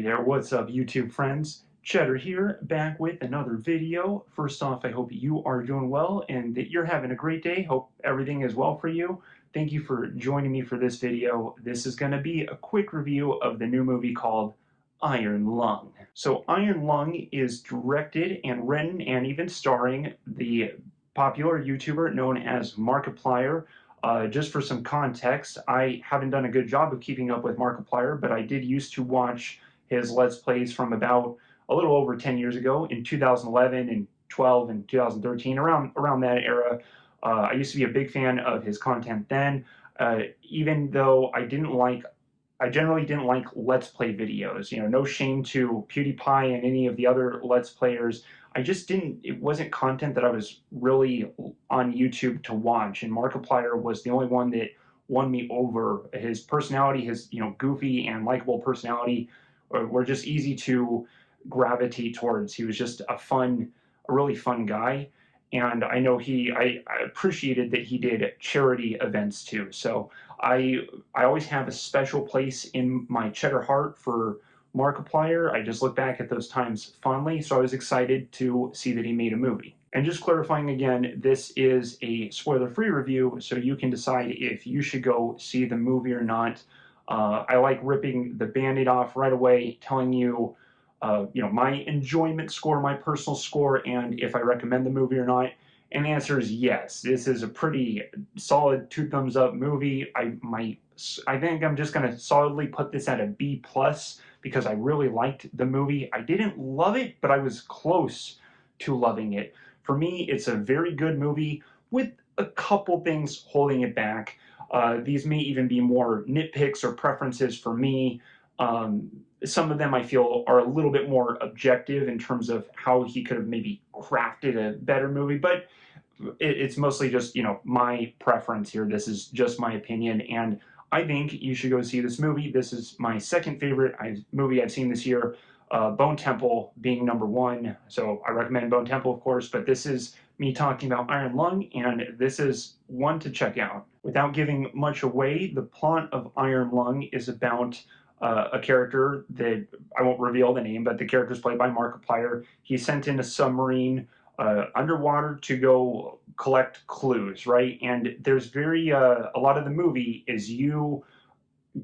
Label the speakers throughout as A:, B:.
A: there, what's up YouTube friends? Cheddar here, back with another video. First off, I hope you are doing well and that you're having a great day. Hope everything is well for you. Thank you for joining me for this video. This is going to be a quick review of the new movie called Iron Lung. So Iron Lung is directed and written and even starring the popular YouTuber known as Markiplier. Just for some context, I haven't done a good job of keeping up with Markiplier, but I did used to watch his Let's Plays from about a little over 10 years ago in 2011 and 12 and 2013, around that era. I used to be a big fan of his content then, even though I generally didn't like Let's Play videos. You know, no shame to PewDiePie and any of the other Let's Players. It wasn't content that I was really on YouTube to watch, and Markiplier was the only one that won me over. His personality, his, goofy and likable personality were just easy to gravitate towards. He was just a really fun guy. And I know I appreciated that he did charity events too. So I always have a special place in my cheddar heart for Markiplier. I just look back at those times fondly, so I was excited to see that he made a movie. And just clarifying again, this is a spoiler-free review, so you can decide if you should go see the movie or not. I like ripping the Band-Aid off right away, telling you, my enjoyment score, my personal score, and if I recommend the movie or not. And the answer is yes. This is a pretty solid 2 thumbs up movie. I think I'm just gonna solidly put this at a B plus because I really liked the movie. I didn't love it, but I was close to loving it. For me, it's a very good movie with a couple things holding it back. These may even be more nitpicks or preferences for me. Some of them I feel are a little bit more objective in terms of how he could have maybe crafted a better movie, but it's mostly just, my preference here. This is just my opinion, and I think you should go see this movie. This is my second favorite movie I've seen this year, Bone Temple being number 1, so I recommend Bone Temple, of course, but this is me talking about Iron Lung, and this is one to check out. Without giving much away, the plot of Iron Lung is about a character that I won't reveal the name, but the character is played by Markiplier. He's sent in a submarine underwater to go collect clues, right? And there's a lot of the movie is you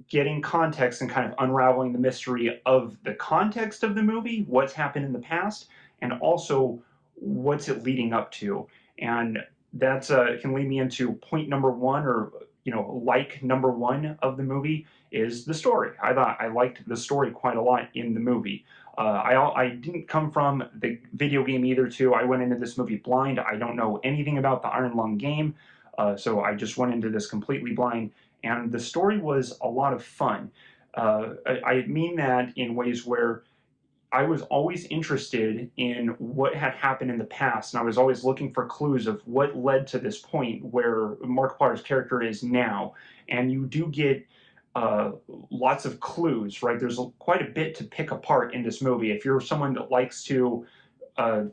A: getting context and kind of unraveling the mystery of the context of the movie, what's happened in the past, and also what's it leading up to. And that's can lead me into point number 1, or number 1 of the movie is the story. I liked the story quite a lot in the movie. I didn't come from the video game either, too. I went into this movie blind. I don't know anything about the Iron Lung game, so I just went into this completely blind, and the story was a lot of fun. I mean that in ways where I was always interested in what had happened in the past, and I was always looking for clues of what led to this point where Markiplier's character is now. And you do get lots of clues, right? There's quite a bit to pick apart in this movie. If you're someone that likes to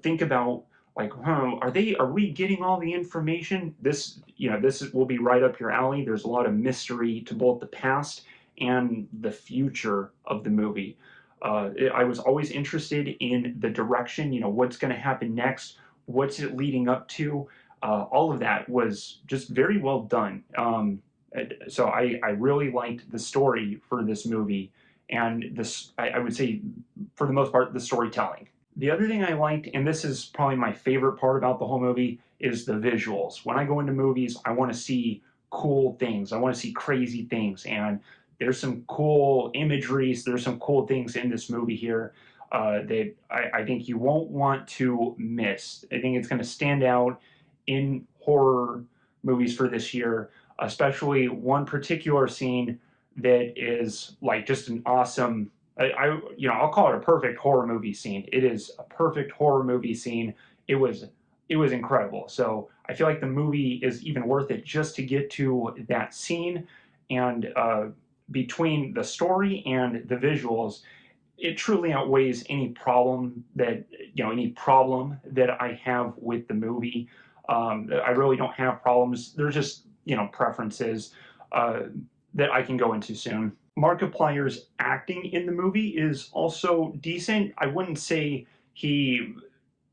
A: think about, like, are we getting all the information? This will be right up your alley. There's a lot of mystery to both the past and the future of the movie. I was always interested in the direction, what's going to happen next, what's it leading up to. All of that was just very well done. So I really liked the story for this movie, and I would say, for the most part, the storytelling. The other thing I liked, and this is probably my favorite part about the whole movie, is the visuals. When I go into movies, I want to see cool things. I want to see crazy things, and there's some cool imagery, there's some cool things in this movie here that I think you won't want to miss. I think it's going to stand out in horror movies for this year, especially one particular scene that is like just an awesome, I'll call it a perfect horror movie scene. It is a perfect horror movie scene. It was incredible. So I feel like the movie is even worth it just to get to that scene. And between the story and the visuals, it truly outweighs any problem that I have with the movie. I really don't have problems. They're just preferences that I can go into soon. Markiplier's acting in the movie is also decent. I wouldn't say he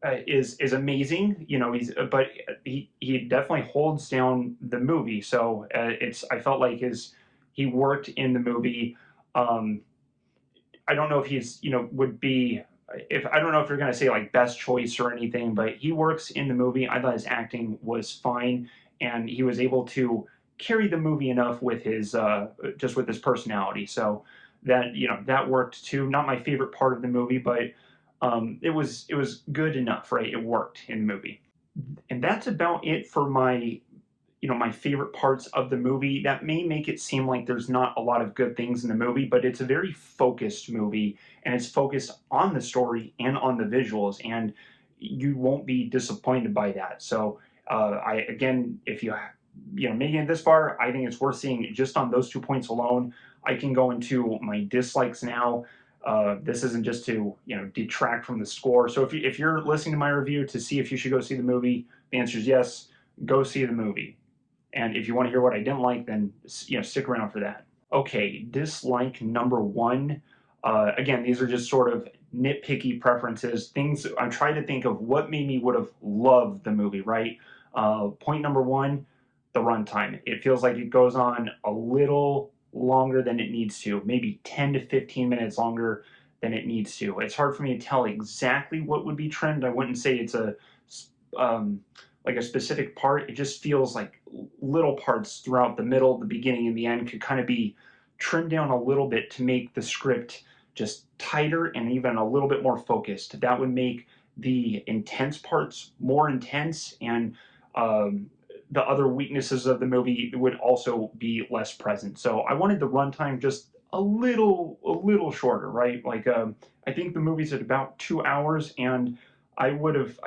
A: is amazing, you know. But he definitely holds down the movie. So it's I felt like his he worked in the movie. Um, I don't know if he's would be if I don't know if you're gonna say like best choice or anything, but he works in the movie. I thought his acting was fine, and he was able to carry the movie enough with his just with his personality. So that that worked too. Not my favorite part of the movie, but it was good enough, right? It worked in the movie, and that's about it for my my favorite parts of the movie. That may make it seem like there's not a lot of good things in the movie, but it's a very focused movie, and it's focused on the story and on the visuals, and you won't be disappointed by that. So I again, if you making it this far, I think it's worth seeing just on those 2 points alone. I can go into my dislikes now. This isn't just to detract from the score. So if you're listening to my review to see if you should go see the movie, the answer is yes. Go see the movie. And if you want to hear what I didn't like, then stick around for that. Okay, dislike number one. Again, these are just sort of nitpicky preferences. Things I'm trying to think of what made me would have loved the movie. Right. Point number one, the runtime. It feels like it goes on a little longer than it needs to, maybe 10 to 15 minutes longer than it needs to. It's hard for me to tell exactly what would be trimmed. I wouldn't say it's um, like a specific part. It just feels like little parts throughout the middle, the beginning, and the end could kind of be trimmed down a little bit to make the script just tighter and even a little bit more focused. That would make the intense parts more intense, and the other weaknesses of the movie would also be less present. So I wanted the runtime just a little shorter, right? Like I think the movie's at about 2 hours, and I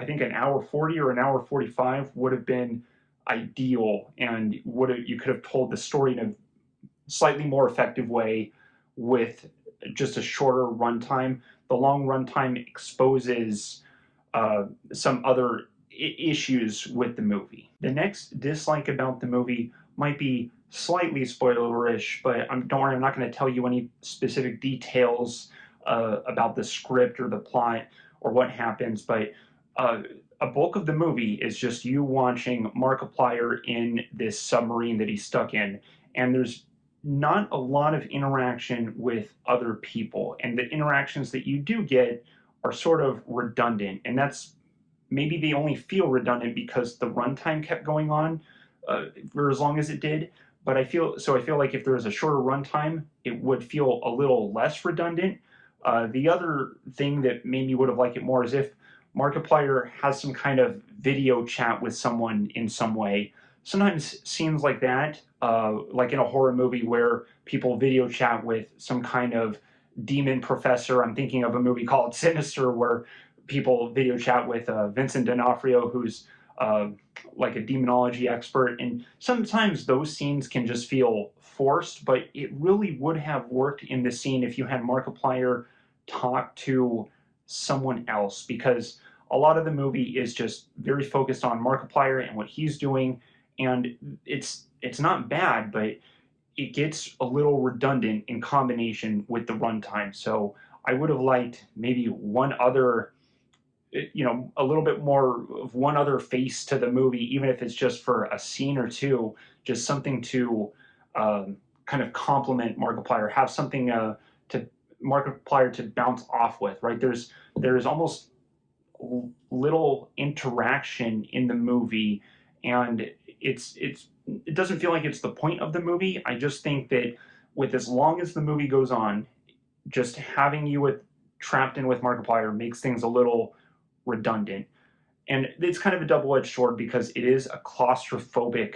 A: think an hour 40 or an hour 45 would have been ideal, and you could have told the story in a slightly more effective way with just a shorter runtime. The long runtime exposes some other issues with the movie. The next dislike about the movie might be slightly spoilerish, but don't worry, I'm not going to tell you any specific details about the script or the plot or what happens, but uh, a bulk of the movie is just you watching Markiplier in this submarine that he's stuck in, and there's not a lot of interaction with other people, and the interactions that you do get are sort of redundant, and that's maybe they only feel redundant because the runtime kept going on for as long as it did. But I feel like if there was a shorter runtime, it would feel a little less redundant. The other thing that made me would have liked it more is if Markiplier has some kind of video chat with someone in some way. Sometimes scenes like that, like in a horror movie where people video chat with some kind of demon professor. I'm thinking of a movie called Sinister where people video chat with Vincent D'Onofrio, who's uh, like a demonology expert. And sometimes those scenes can just feel forced, but it really would have worked in the scene if you had Markiplier talk to someone else, because a lot of the movie is just very focused on Markiplier and what he's doing, and it's not bad, but it gets a little redundant in combination with the runtime. So I would have liked maybe one other, a little bit more of one other face to the movie, even if it's just for a scene or two, just something to kind of complement Markiplier, have something to Markiplier to bounce off with, right? There's almost little interaction in the movie, and it doesn't feel like it's the point of the movie. I just think that with as long as the movie goes on, just having you trapped in with Markiplier makes things a little redundant. And it's kind of a double-edged sword because it is a claustrophobic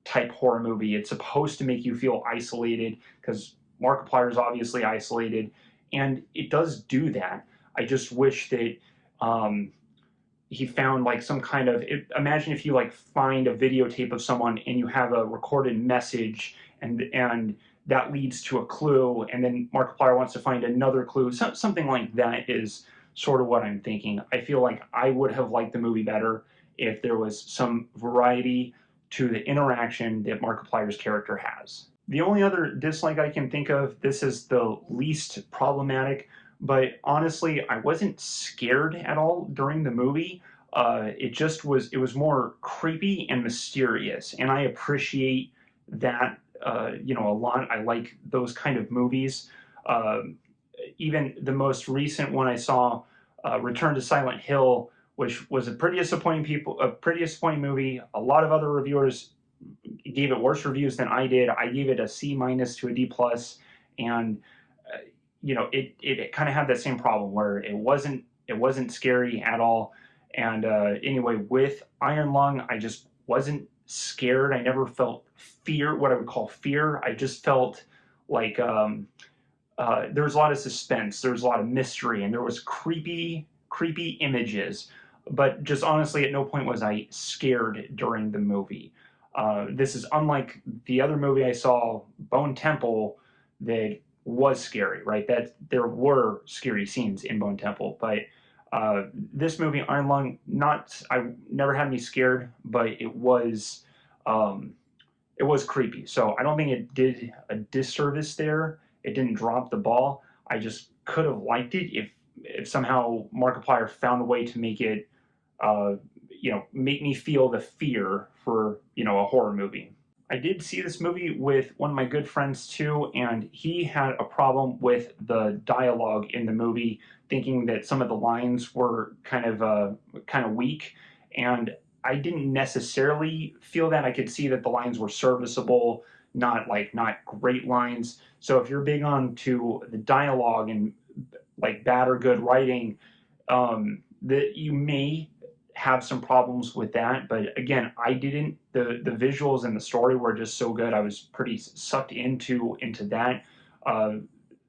A: type horror movie. It's supposed to make you feel isolated because Markiplier is obviously isolated, and it does do that. I just wish that um, he found like some kind of imagine if you like find a videotape of someone and you have a recorded message, and that leads to a clue, and then Markiplier wants to find another clue. Something like that is sort of what I'm thinking. I feel like I would have liked the movie better if there was some variety to the interaction that Markiplier's character has. The only other dislike I can think of, this is the least problematic, but honestly, I wasn't scared at all during the movie. It was more creepy and mysterious, and I appreciate that, a lot. I like those kind of movies. Um Even the most recent one I saw, Return to Silent Hill, which was a pretty disappointing movie. A lot of other reviewers gave it worse reviews than I did. I gave it a C minus to a D plus, and it kind of had that same problem where it wasn't scary at all. And anyway, with Iron Lung, I just wasn't scared. I never felt fear, what I would call fear. I just felt like there was a lot of suspense, there was a lot of mystery, and there was creepy images. But just honestly, at no point was I scared during the movie. This is unlike the other movie I saw, Bone Temple, that was scary, right? That there were scary scenes in Bone Temple, but this movie, Iron Lung, not I never had me scared, but um, it was creepy. So I don't think it did a disservice there. It didn't drop the ball. I just could have liked it if somehow Markiplier found a way to make it, uh, make me feel the fear for a horror movie. I did see this movie with one of my good friends too, and he had a problem with the dialogue in the movie, thinking that some of the lines were kind of weak, and I didn't necessarily feel that. I could see that the lines were serviceable, not great lines. So if you're big on to the dialogue and like bad or good writing, that you may have some problems with that. But again, I didn't. The visuals and the story were just so good. I was pretty sucked into that. Uh,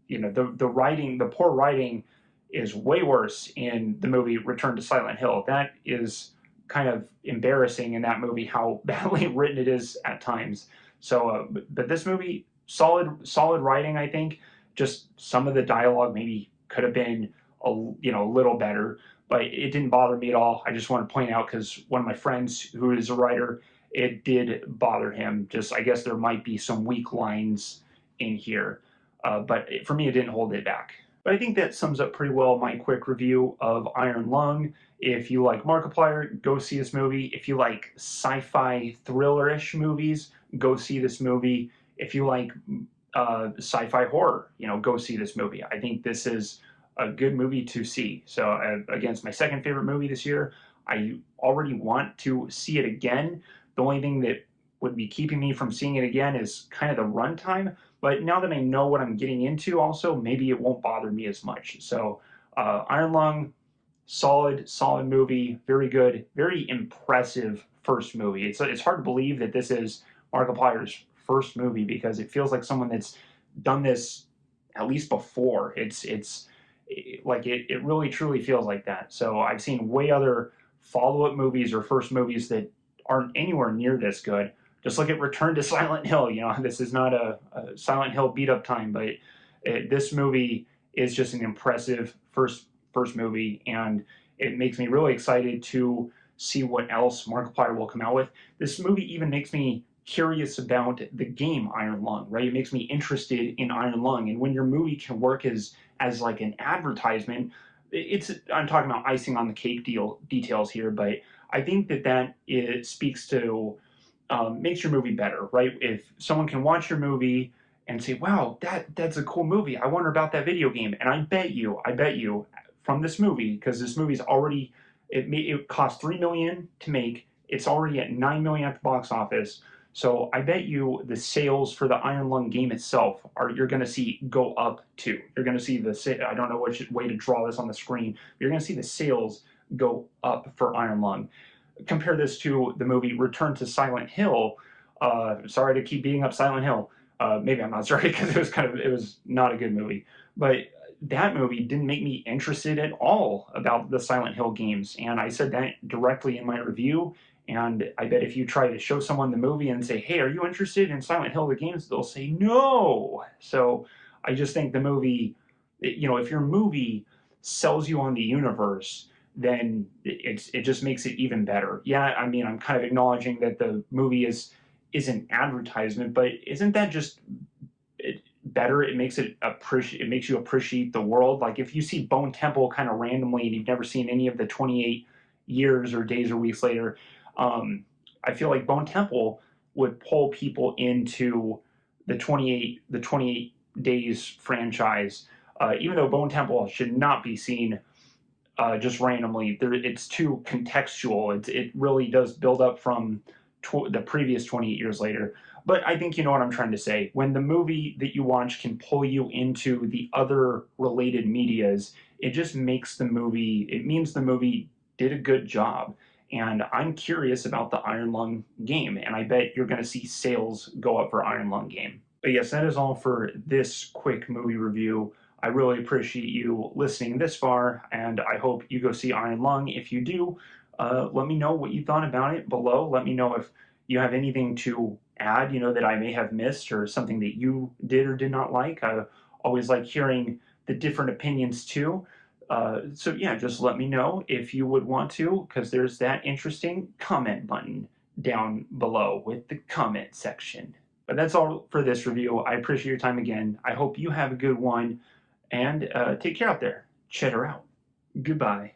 A: the writing, the poor writing, is way worse in the movie Return to Silent Hill. That is kind of embarrassing in that movie how badly written it is at times. So, but this movie, solid writing. I think just some of the dialogue maybe could have been a little better, but it didn't bother me at all. I just want to point out because one of my friends who is a writer, it did bother him. Just I guess there might be some weak lines in here, but for me, it didn't hold it back. But I think that sums up pretty well my quick review of Iron Lung. If you like Markiplier, go see this movie. If you like sci-fi thriller-ish movies, go see this movie. If you like sci-fi horror, go see this movie. I think this is a good movie to see. So again, it's my second favorite movie this year. I already want to see it again. The only thing that would be keeping me from seeing it again is kind of the runtime. But now that I know what I'm getting into, also maybe it won't bother me as much. So Iron Lung, solid movie, very good, very impressive first movie. It's hard to believe that this is Markiplier's first movie because it feels like someone that's done this at least before. It really truly feels like that. So I've seen way other follow-up movies or first movies that aren't anywhere near this good. Just look at Return to Silent Hill. This is not a Silent Hill beat up time, but this movie is just an impressive first movie, and it makes me really excited to see what else Markiplier will come out with. This movie even makes me curious about the game Iron Lung, right? It makes me interested in Iron Lung, and when your movie can work as like an advertisement, I'm talking about icing on the cake details here, but I think that it speaks to makes your movie better, right? If someone can watch your movie and say, "Wow, that's a cool movie. I wonder about that video game," and I bet you, from this movie, because this movie's already it cost $3 million to make. It's already at $9 million at the box office. So I bet you the sales for the Iron Lung game itself you're going to see go up too. You're going to see I don't know which way to draw this on the screen. You're going to see the sales go up for Iron Lung. Compare this to the movie Return to Silent Hill. Sorry to keep beating up Silent Hill. Maybe I'm not sorry because it was not a good movie. But that movie didn't make me interested at all about the Silent Hill games, and I said that directly in my review. And I bet if you try to show someone the movie and say, "Hey, are you interested in Silent Hill the games?" they'll say no. So I just think the movie, if your movie sells you on the universe, then it just makes it even better. Yeah, I mean, I'm kind of acknowledging that the movie is is an advertisement, but isn't that just better? It makes it makes you appreciate the world. Like if you see Bone Temple kind of randomly and you've never seen any of the 28 years or days or weeks later, I feel like Bone Temple would pull people into the 28 days franchise. Even though Bone Temple should not be seen just randomly, it's too contextual. It really does build up from the previous 28 years later. But I think you know what I'm trying to say. When the movie that you watch can pull you into the other related medias, it just makes the movie, it means the movie did a good job. And I'm curious about the Iron Lung game, and I bet you're going to see sales go up for Iron Lung game. But yes, that is all for this quick movie review. I really appreciate you listening this far, and I hope you go see Iron Lung. If you do, let me know what you thought about it below. Let me know if you have anything to add, that I may have missed or something that you did or did not like. I always like hearing the different opinions too. So yeah, just let me know if you would want to, because there's that interesting comment button down below with the comment section. But that's all for this review. I appreciate your time again. I hope you have a good one, and take care out there. Cheddar out. Goodbye.